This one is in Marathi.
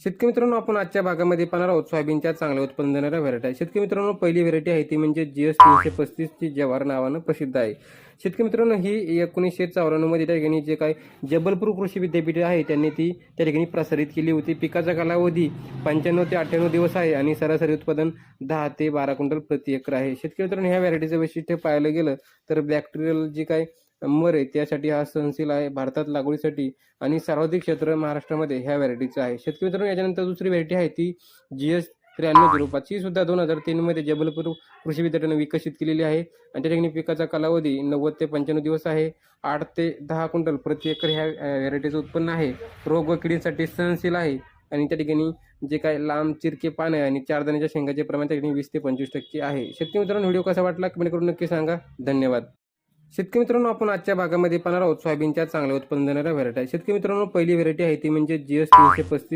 शेतकरी मित्रांनो, आपण आजच्या भागामध्ये पाहणार आहोत सोयाबीनच्या चांगल्या उत्पन्न देणाऱ्या व्हरायटी. शेतकरी मित्रांनो, पहिली व्हरायटी आहे ती म्हणजे GS 335 ची जवाहर नावानं प्रसिद्ध आहे. शेतकरी मित्रांनो, ही 1994 मध्ये त्या ठिकाणी जे काय जबलपूर कृषी विद्यापीठ आहे त्यांनी ती त्या ठिकाणी प्रसारित केली होती. पिकाचा कालावधी 95 ते 98 दिवस आहे आणि सरासरी उत्पादन 10 ते 12 क्विंटल प्रति एकर आहे. शेतकरी मित्रांनो, ह्या व्हरायटीचं वैशिष्ट्य पाहायला गेलं तर बॅक्टेरियल जी काय मर आहे त्यासाठी हा सहनशील आहे. भारतात लागवडीसाठी आणि सर्वाधिक क्षेत्र महाराष्ट्रामध्ये ह्या व्हरायटीचं आहे. शेतकरी मित्रांनो, याच्यानंतर दुसरी व्हरायटी आहे ती GS 9305 ही सुद्धा 2003 मध्ये जबलपूर कृषी विद्यापीठाने विकसित केलेली आहे आणि त्या ठिकाणी पिकाचा कालावधी 90 ते 95 दिवस आहे. 8 ते 10 क्विंटल प्रति एकर ह्या व्हरायटीचं उत्पन्न आहे. रोग व किडींसाठी सहनशील आहे आणि त्या ठिकाणी जे काय लांब चिरके पान आहे आणि 4 दाण्याच्या शेंगाचे प्रमाण त्या ठिकाणी 20 ते 25% आहे. शेतकरी मित्रांनो, व्हिडिओ कसा वाटला कमेंट करून नक्की सांगा. धन्यवाद. शेतकरी मित्रांनो, आपण आजच्या भागामध्ये पाहणार आहोत सोयाबीनच्या चांगल्या उत्पन्न देणाऱ्या व्हरायटी. शेतकरी मित्रांनो, पहिली व्हरायटी आहे ती म्हणजे GS 335